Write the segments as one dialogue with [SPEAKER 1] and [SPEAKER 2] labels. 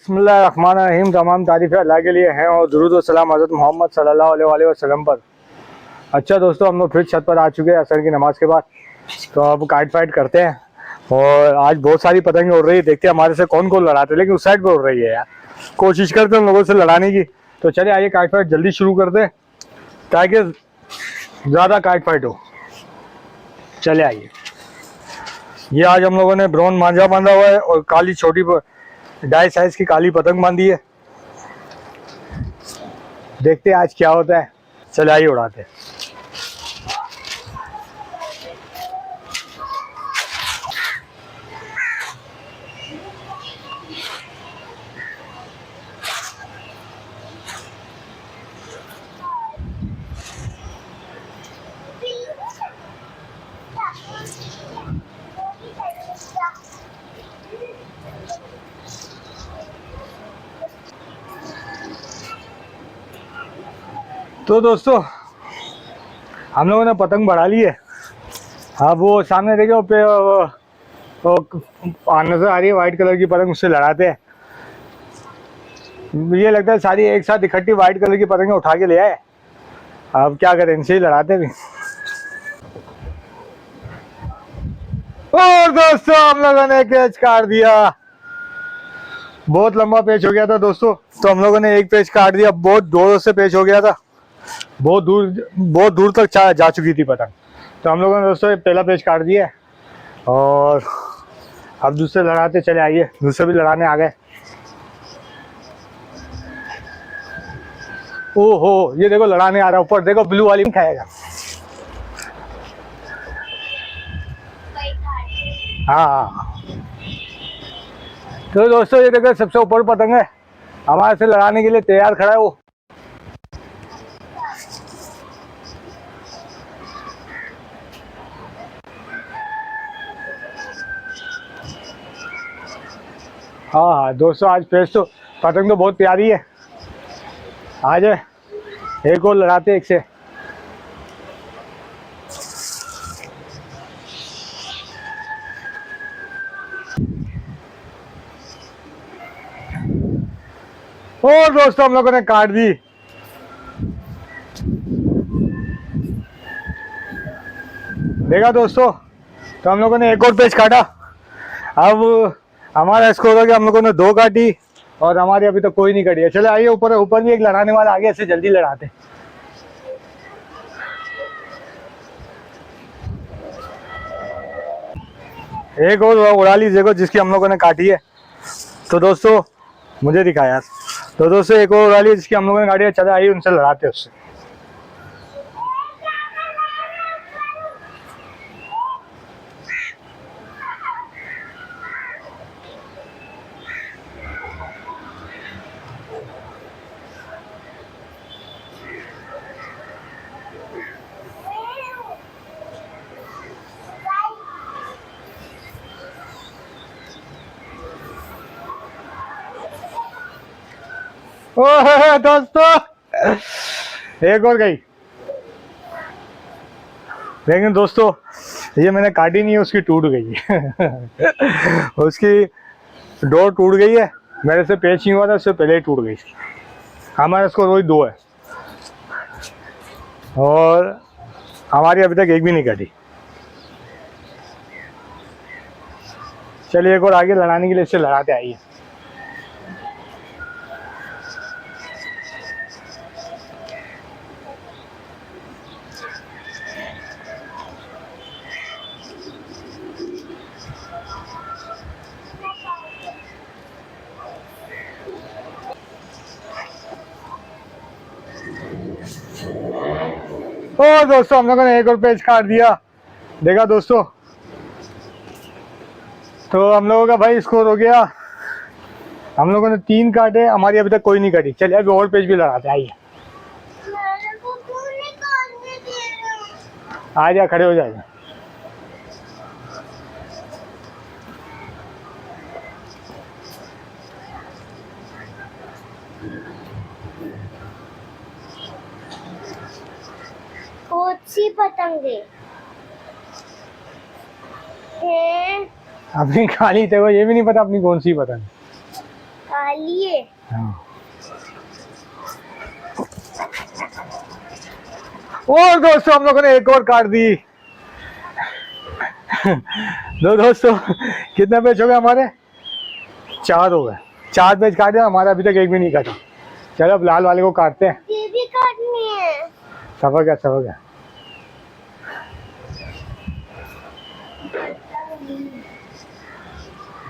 [SPEAKER 1] बिस्मिल्लाहिर्रहमानिर्रहीम। तमाम तारीफ़ें अल्लाह के लिए हैं और दुरूद व सलाम हज़रत मोहम्मद सल्लल्लाहु अलैहि वसल्लम पर। अच्छा दोस्तों, हम लोग फिर छत पर आ चुके हैं असर की नमाज़ के बाद। तो अब काइट फाइट करते हैं और आज बहुत सारी पतंगें उड़ रही है। देखते हैं हमारे से कौन कौन लड़ाते हैं, लेकिन उस साइड पर उड़ रही है यार। कोशिश करते हैं उन लोगों से लड़ाने की। तो चलिए आइए काइट फाइट जल्दी शुरू कर दें ताकि ज़्यादा काइट फाइट हो। चले आइए। ये आज हम लोगों ने ब्राउन मांझा बांधा हुआ है और काली छोटी डाई साइज की काली पतंग बांधी है। देखते हैं आज क्या होता है। चले आइए उड़ाते हैं। तो दोस्तों, हम लोगों ने पतंग बढ़ा ली है। अब वो सामने देखो पे नजर आ रही है वाइट कलर की पतंग, उससे लड़ाते हैं। मुझे लगता है सारी एक साथ इकट्ठी वाइट कलर की पतंगें उठा के ले आए। अब क्या करें, इनसे ही लड़ाते भी। और दोस्तों, हम लोगों ने कैच काट दिया। बहुत लंबा पेच हो गया था दोस्तों, तो हम लोगों ने एक पेच काट दिया। बहुत जोरों से पेच हो गया था, बहुत दूर तक जा चुकी थी पतंग। तो हम लोगों ने दोस्तों पहला पेच काट दिया और अब दूसरे लड़ाते चले आइए। दूसरे भी लड़ाने आ गए। ओहो, ये देखो लड़ाने आ रहा है ऊपर। देखो ब्लू वाली खाएगा। हाँ। तो दोस्तों ये देखो सबसे ऊपर पतंग है, हमारे से लड़ाने के लिए तैयार खड़ा है वो। हाँ दोस्तों, आज पेश तो पतंग तो बहुत प्यारी है। आज एक और लड़ाते एक से। और दोस्तों हम लोगों ने काट दी। देखा दोस्तों, तो हम लोगों ने एक और पेच काटा। अब हमारा स्कोर हो गया, हम लोगों ने 2 काटी और हमारी अभी तक कोई नहीं कटी है। चले आइए ऊपर। ऊपर भी एक लड़ाने वाला आ गया, इससे जल्दी लड़ाते। एक और उड़ा ली देखो, जिसकी हम लोगों ने काटी है। तो दोस्तों मुझे दिखा यार। तो दोस्तों एक और उड़ा ली जिसकी हम लोगों ने काटी है। चले आइए उनसे लड़ाते उससे। ओह दोस्तों, एक और गई। लेकिन दोस्तों ये मैंने काटी नहीं है, उसकी टूट गई है। उसकी डोर टूट गई है। मेरे से पेच नहीं हुआ था, उससे पहले ही टूट गई। हमारे स्कोर वही 2 है और हमारी अभी तक एक भी नहीं काटी। चलिए एक और आगे लड़ाने के लिए इससे लड़ाते आइए। और दोस्तों हम लोगों ने एक और पेज काट दिया। देखा दोस्तों, तो हम लोगों का भाई स्कोर हो गया। हम लोगों ने 3 काटे, हमारी अभी तक कोई नहीं काटी। चलिए अभी और पेज भी लड़ाते आइए। आ जा, खड़े हो जाए।
[SPEAKER 2] कौन सी पतंगे हैं?
[SPEAKER 1] अपनी काली थे वो, ये भी नहीं पता अपनी कौन सी पतंग।
[SPEAKER 2] काली डालिए।
[SPEAKER 1] हाँ। और दोस्तों हम लोगों ने एक और काट दी। दो दोस्तों कितने पेज हो गए हमारे? 4 हो गए। 4 पेज काटे, हमारा अभी तक एक भी नहीं काटा। चलो अब लाल वाले को काटते हैं।
[SPEAKER 2] ये भी काटनी है।
[SPEAKER 1] सफर गया, सफर गया।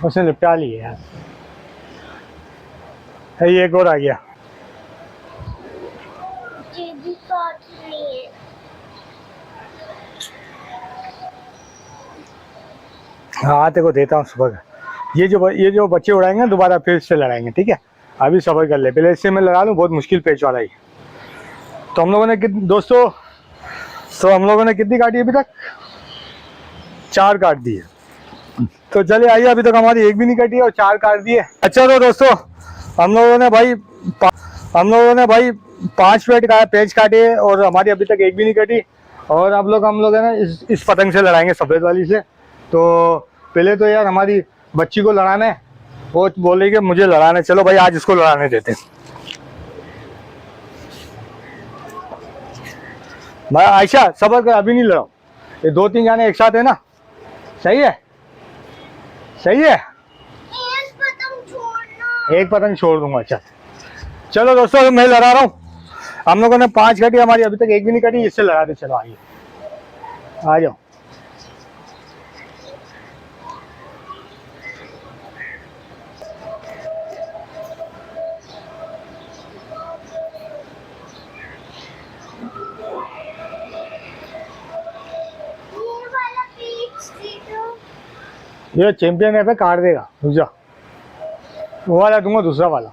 [SPEAKER 1] उसने निपटा ली यार। ये एक और आ गया।
[SPEAKER 2] ये भी काटनी है।
[SPEAKER 1] हाँ तेरे को देता हूँ सुबह का। ये जो बच्चे उड़ाएंगे ना दोबारा फिर से लड़ाएंगे, ठीक है? अभी सफर कर ले, पहले इससे मैं लड़ा लूँ, बहुत मुश्किल पेच वाला ही। तो हम लोगों ने दोस्तों तो हम लोगों ने कितनी काटी अभी तक? 4 काट दी है। तो चलिए आइए, अभी तक हमारी एक भी नहीं कटी है और 4 काट दिए। अच्छा तो दोस्तों हम लोगों ने भाई 5 पेज काटे और हमारी अभी तक एक भी नहीं कटी। और अब हम लोग है ना इस पतंग से लड़ाएंगे, सफ़ेद वाली से। तो पहले तो यार हमारी बच्ची को लड़ाना है, वो बोले कि मुझे लड़ाना है। चलो भाई आज इसको लड़ाने देते हैं। भाई आयशा सबर कर, अभी नहीं लड़ाओ। ये 2-3 जाने एक साथ है ना, सही है? सही है,
[SPEAKER 2] एक पतंग छोड़ना।
[SPEAKER 1] एक पतंग छोड़ दूंगा। अच्छा चलो दोस्तों मैं लड़ा रहा हूँ। हम लोगों ने 5 कटी, हमारी अभी तक एक भी नहीं कटी। इससे लड़ा दे। चलो आइए, आ जाओ।
[SPEAKER 2] ये वाला पीस दे दो।
[SPEAKER 1] ये चैंपियन है पे काट देगा, रुक जा। वो वाला दूंगा, दूसरा वाला।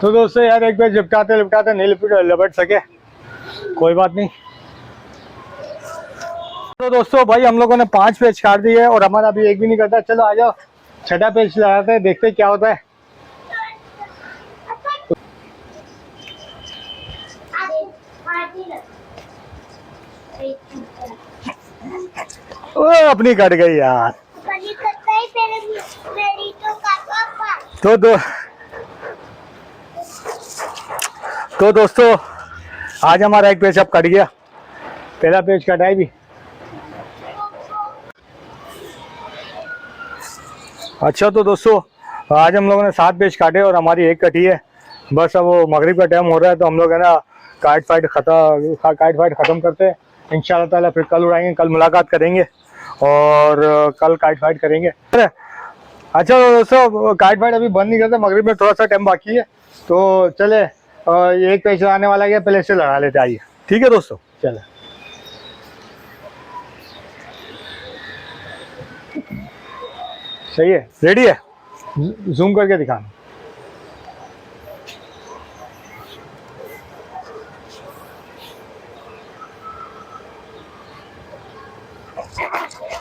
[SPEAKER 1] तो दोस्तों यार एक बार लिपटाते नहीं लपट सके, कोई बात नहीं। तो दोस्तों भाई हम लोगों ने 5 पेज काट दिए और हमारा अभी एक भी नहीं करता। चलो आ जाओ, 6ठा पेज लगाते हैं, देखते हैं क्या होता है। ओ अपनी कट गई यार। तो दोस्तों आज हमारा एक पेज अब कट गया, पहला पेज कटा है भी। अच्छा तो दोस्तों आज हम लोगों ने 7 पेज काटे और हमारी एक कटी है। बस अब वो मगरिब का टाइम हो रहा है, तो हम लोग है ना काट फाइट ख़त्म करते हैं इंशाल्लाह ताला। फिर कल उड़ाएंगे, कल मुलाकात करेंगे और कल काट फाइट करेंगे। अच्छा तो दोस्तों काट फाइट अभी बंद नहीं करते, मगरिब में थोड़ा सा टाइम बाकी है। तो चले एक पेज आने वाला गया, पहले से लड़ा लेते, आइए। ठीक है दोस्तों, चले। सही है, रेडी है? जूम करके दिखाना।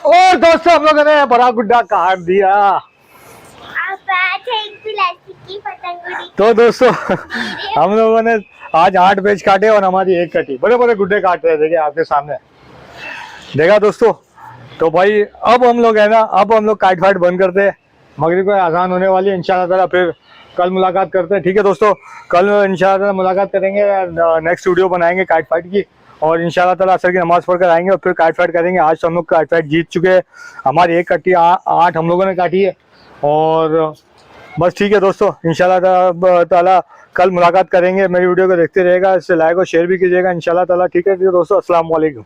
[SPEAKER 1] और दोस्तों हम लोगों ने बड़ा गुड्डा काट दिया। तो दोस्तों हम लोगों ने आज 8 पेज काटे और हमारी एक कटी। बड़े बड़े गुड्डे काट रहे थे आपके सामने, देखा दोस्तों। तो भाई अब हम लोग है ना, अब हम लोग काट फाइट बंद करते हैं, मगरिब को आज़ान होने वाली है इंशाल्लाह ताला। फिर कल मुलाकात करते हैं, ठीक है दोस्तों? कल इंशाल्लाह ताला मुलाकात करेंगे, नेक्स्ट वीडियो बनाएंगे काट फाइट की, और इंशाल्लाह ताला असर की नमाज़ पढ़कर आएंगे और फिर काट फाइट करेंगे। आज तो हम लोग काट फाइट जीत चुके हैं, हमारी एक कटी 8 हम लोगों ने काटी है। और बस ठीक है दोस्तों, इंशाल्लाह ताला कल मुलाकात करेंगे। मेरी वीडियो को देखते रहेगा, इससे लाइक और शेयर भी कीजिएगा इंशाल्लाह ताला। ठीक है दोस्तों, अस्सलाम वालेकुम।